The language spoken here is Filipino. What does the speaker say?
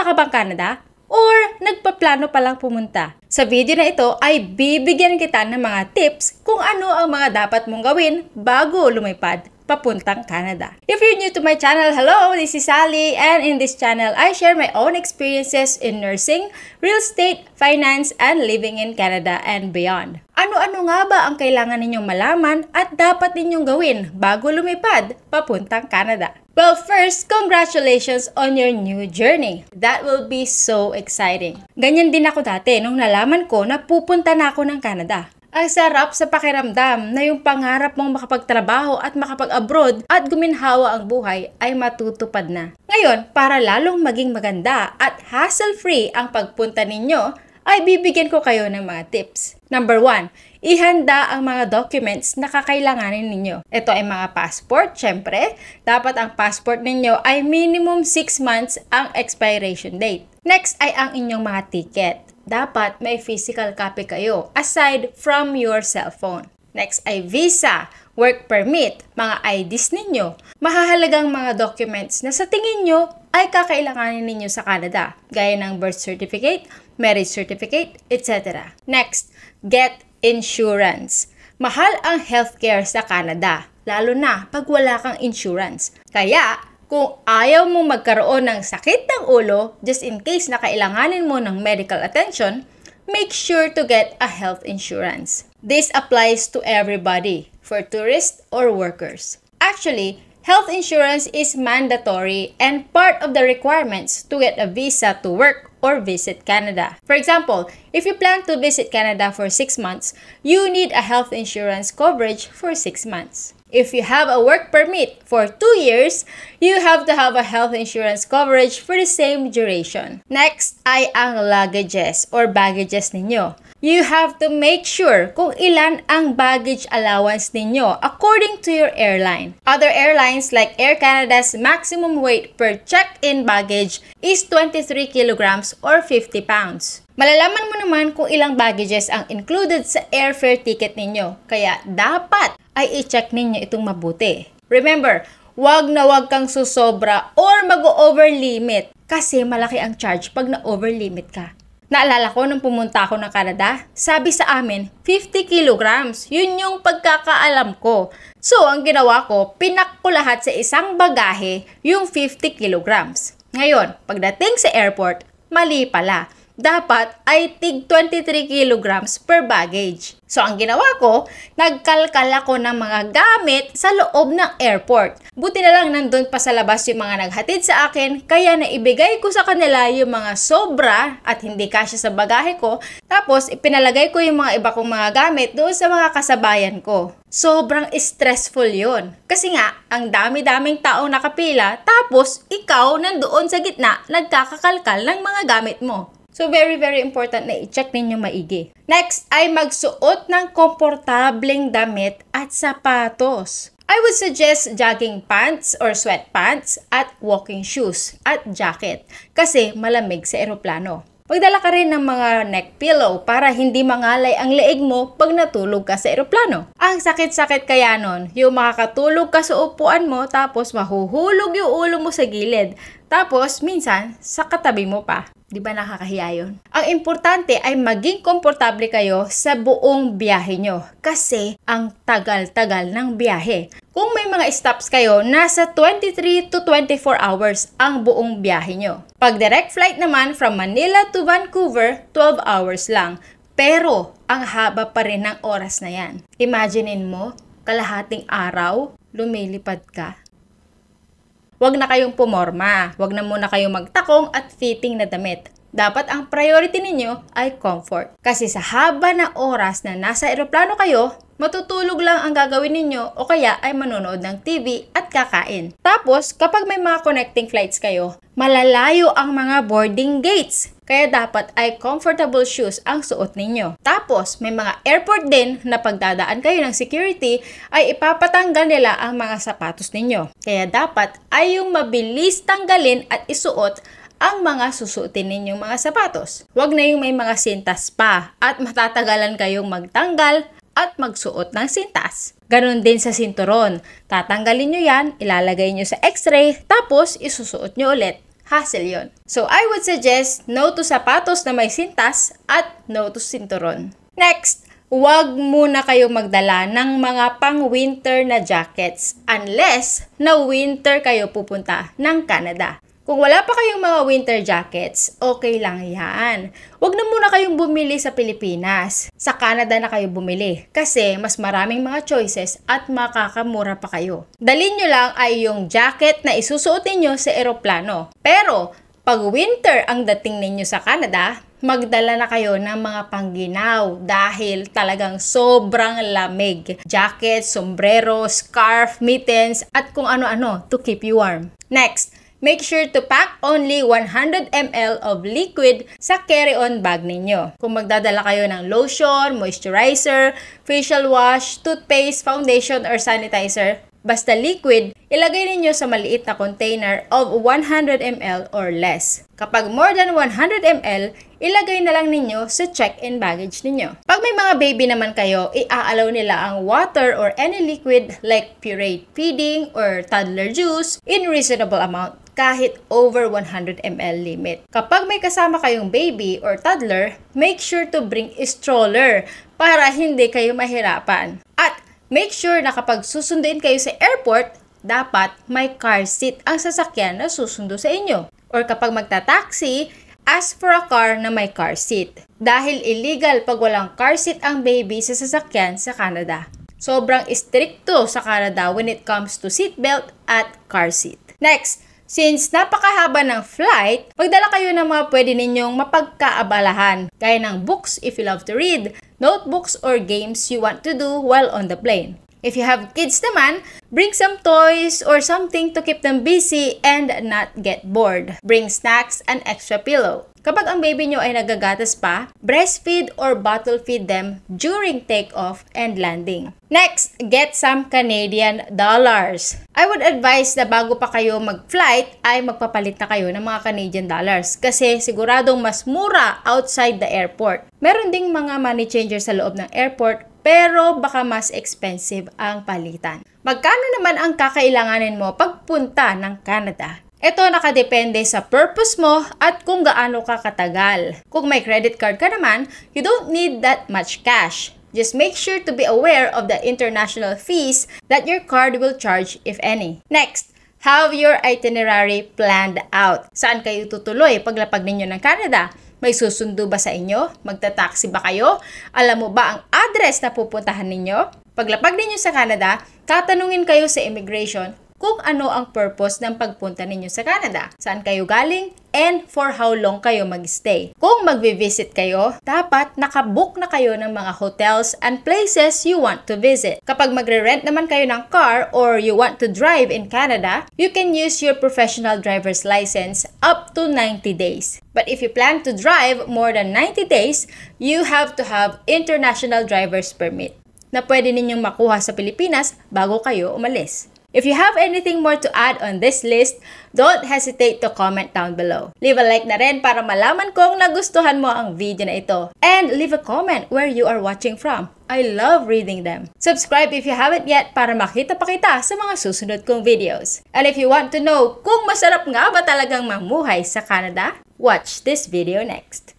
Papunta ka bang Canada? Or nagpaplano pa lang pumunta? Sa video na ito ay bibigyan kita ng mga tips kung ano ang mga dapat mong gawin bago lumipad papuntang Canada. If you're new to my channel, hello, this is Sally, and in this channel, I share my own experiences in nursing, real estate, finance, and living in Canada and beyond. Ano-ano nga ba ang kailangan ninyong malaman at dapat ninyong gawin bago lumipad papuntang Canada? Well, first, congratulations on your new journey. That will be so exciting. Ganyan din ako dati nung nalaman ko na pupunta na ako ng Canada. Ang sarap sa pakiramdam na yung pangarap mong makapagtrabaho at makapag-abroad at guminhawa ang buhay ay matutupad na. Ngayon, para lalong maging maganda at hassle-free ang pagpunta ninyo, ay bibigyan ko kayo ng mga tips. Number 1, ihanda ang mga documents na kakailanganin ninyo. Ito ay mga passport, syempre. Dapat ang passport ninyo ay minimum 6 months ang expiration date. Next ay ang inyong mga ticket. Dapat may physical copy kayo aside from your cellphone. Next ay visa, work permit, mga IDs ninyo, mahahalagang mga documents na sa tingin nyo ay kakailanganin ninyo sa Canada, gaya ng birth certificate, marriage certificate, etc. Next, get insurance. Mahal ang healthcare sa Canada, lalo na pag wala kang insurance. Kaya, kung ayaw mong magkaroon ng sakit ng ulo, just in case na kailanganin mo ng medical attention, make sure to get a health insurance. This applies to everybody, for tourists or workers. Actually, health insurance is mandatory and part of the requirements to get a visa to work or visit Canada. For example, if you plan to visit Canada for 6 months, you need a health insurance coverage for 6 months. If you have a work permit for 2 years, you have to have a health insurance coverage for the same duration. Next ay ang luggages or baggages ninyo. You have to make sure kung ilan ang baggage allowance ninyo according to your airline. Other airlines like Air Canada's maximum weight per check-in baggage is 23 kilograms or 50 pounds. Malalaman mo naman kung ilang baggages ang included sa airfare ticket ninyo, kaya dapat ay i-check ninyo itong mabuti. Remember, wag na wag kang susobra or mag-over limit kasi malaki ang charge pag na-over limit ka. Naalala ko nung pumunta ako ng Canada, sabi sa amin 50 kilograms, yun yung pagkakaalam ko. So ang ginawa ko, pinak ko lahat sa isang bagahe yung 50 kilograms. Ngayon, pagdating sa airport, mali pala. Dapat ay tig 23 kilograms per baggage. So, ang ginawa ko, nagkalkal ako ng mga gamit sa loob ng airport. Buti na lang nandun pa sa labas yung mga naghatid sa akin, kaya naibigay ko sa kanila yung mga sobra at hindi kasya sa bagahe ko. Tapos, ipinalagay ko yung mga iba kong mga gamit doon sa mga kasabayan ko. Sobrang stressful yon. Kasi nga, ang dami-daming taong nakapila, tapos ikaw nandoon sa gitna, nagkakakalkal ng mga gamit mo. So, very, very important na i-check ninyo maigi. Next ay magsuot ng komportableng damit at sapatos. I would suggest jogging pants or sweatpants at walking shoes at jacket kasi malamig sa eroplano. Magdala ka rin ng mga neck pillow para hindi mangalay ang leeg mo pag natulog ka sa eroplano. Ang sakit-sakit kaya nun, yung makakatulog ka sa upuan mo tapos mahuhulog yung ulo mo sa gilid. Tapos minsan sa katabi mo pa. Di ba nakakahiya yun? Ang importante ay maging komportable kayo sa buong biyahe nyo kasi ang tagal-tagal ng biyahe. Kung may mga stops kayo, nasa 23 to 24 hours ang buong biyahe nyo. Pag direct flight naman from Manila to Vancouver, 12 hours lang. Pero ang haba pa rin ng oras na yan. Imaginein mo, kalahating araw, lumilipad ka. Huwag na kayong pumorma, huwag na muna kayong magtakong at fitting na damit. Dapat ang priority ninyo ay comfort. Kasi sa haba na oras na nasa eroplano kayo, matutulog lang ang gagawin ninyo o kaya ay manonood ng TV at kakain. Tapos, kapag may mga connecting flights kayo, malalayo ang mga boarding gates. Kaya dapat ay comfortable shoes ang suot ninyo. Tapos, may mga airport din na pagdadaan kayo ng security ay ipapatanggal nila ang mga sapatos ninyo. Kaya dapat ay yung mabilis tanggalin at isuot ang mga susuotin ninyong mga sapatos. Huwag na yung may mga sintas pa at matatagalan kayong magtanggal at magsuot ng sintas. Ganon din sa sinturon. Tatanggalin nyo yan, ilalagay nyo sa x-ray, tapos isusuot nyo ulit. hassle yon. So I would suggest no to sapatos na may sintas at no to sinturon. Next, huwag muna kayo magdala ng mga pang-winter na jackets unless na winter kayo pupunta ng Canada. Kung wala pa kayong mga winter jackets, okay lang yan. Huwag na muna kayong bumili sa Pilipinas. Sa Canada na kayo bumili kasi mas maraming mga choices at makakamura pa kayo. Dalhin nyo lang ay yung jacket na isusuotin nyo sa eroplano. Pero pag winter ang dating ninyo sa Canada, magdala na kayo ng mga pangginaw dahil talagang sobrang lamig. Jacket, sombrero, scarf, mittens, at kung ano-ano to keep you warm. Next, make sure to pack only 100 ml of liquid sa carry-on bag ninyo. Kung magdadala kayo ng lotion, moisturizer, facial wash, toothpaste, foundation, or sanitizer, basta liquid, ilagay ninyo sa maliit na container of 100 ml or less. Kapag more than 100 ml, ilagay na lang ninyo sa check-in baggage ninyo. Pag may mga baby naman kayo, i-allow nila ang water or any liquid like pureed feeding or toddler juice in reasonable amount kahit over 100 ml limit. Kapag may kasama kayong baby or toddler, make sure to bring a stroller para hindi kayo mahirapan. At make sure na kapag susunduin kayo sa airport, dapat may car seat ang sasakyan na susundo sa inyo. Or kapag magta-taxi, ask for a car na may car seat. Dahil illegal pag walang car seat ang baby sa sasakyan sa Canada. Sobrang stricto sa Canada when it comes to seatbelt at car seat. Next, since napakahaba ng flight, magdala kayo ng mga pwede ninyong mapagkaabalahan, gaya ng books if you love to read, notebooks or games you want to do while on the plane. If you have kids naman, bring some toys or something to keep them busy and not get bored. Bring snacks and extra pillow. Kapag ang baby nyo ay nagagatas pa, breastfeed or bottle feed them during takeoff and landing. Next, get some Canadian dollars. I would advise na bago pa kayo mag-flight ay magpapalit na kayo ng mga Canadian dollars kasi siguradong mas mura outside the airport. Meron ding mga money changer sa loob ng airport pero baka mas expensive ang palitan. Magkano naman ang kakailanganin mo pagpunta ng Canada? Ito nakadepende sa purpose mo at kung gaano ka katagal. Kung may credit card ka naman, you don't need that much cash. Just make sure to be aware of the international fees that your card will charge if any. Next, have your itinerary planned out. Saan kayo tutuloy paglapag ninyo ng Canada? May susundo ba sa inyo? Magta-taxi ba kayo? Alam mo ba ang address na pupuntahan ninyo? Paglapag ninyo sa Canada, tatanungin kayo sa immigration kung ano ang purpose ng pagpunta ninyo sa Canada. Saan kayo galing and for how long kayo mag-stay. Kung magvi-visit kayo, dapat nakabook na kayo ng mga hotels and places you want to visit. Kapag magre-rent naman kayo ng car or you want to drive in Canada, you can use your professional driver's license up to 90 days. But if you plan to drive more than 90 days, you have to have international driver's permit na pwede ninyong makuha sa Pilipinas bago kayo umalis. If you have anything more to add on this list, don't hesitate to comment down below. Leave a like na rin para malaman kong nagustuhan mo ang video na ito. And leave a comment where you are watching from. I love reading them. Subscribe if you haven't yet para makita pa kita sa mga susunod kong videos. And if you want to know kung masarap nga ba talagang mamuhay sa Canada, watch this video next.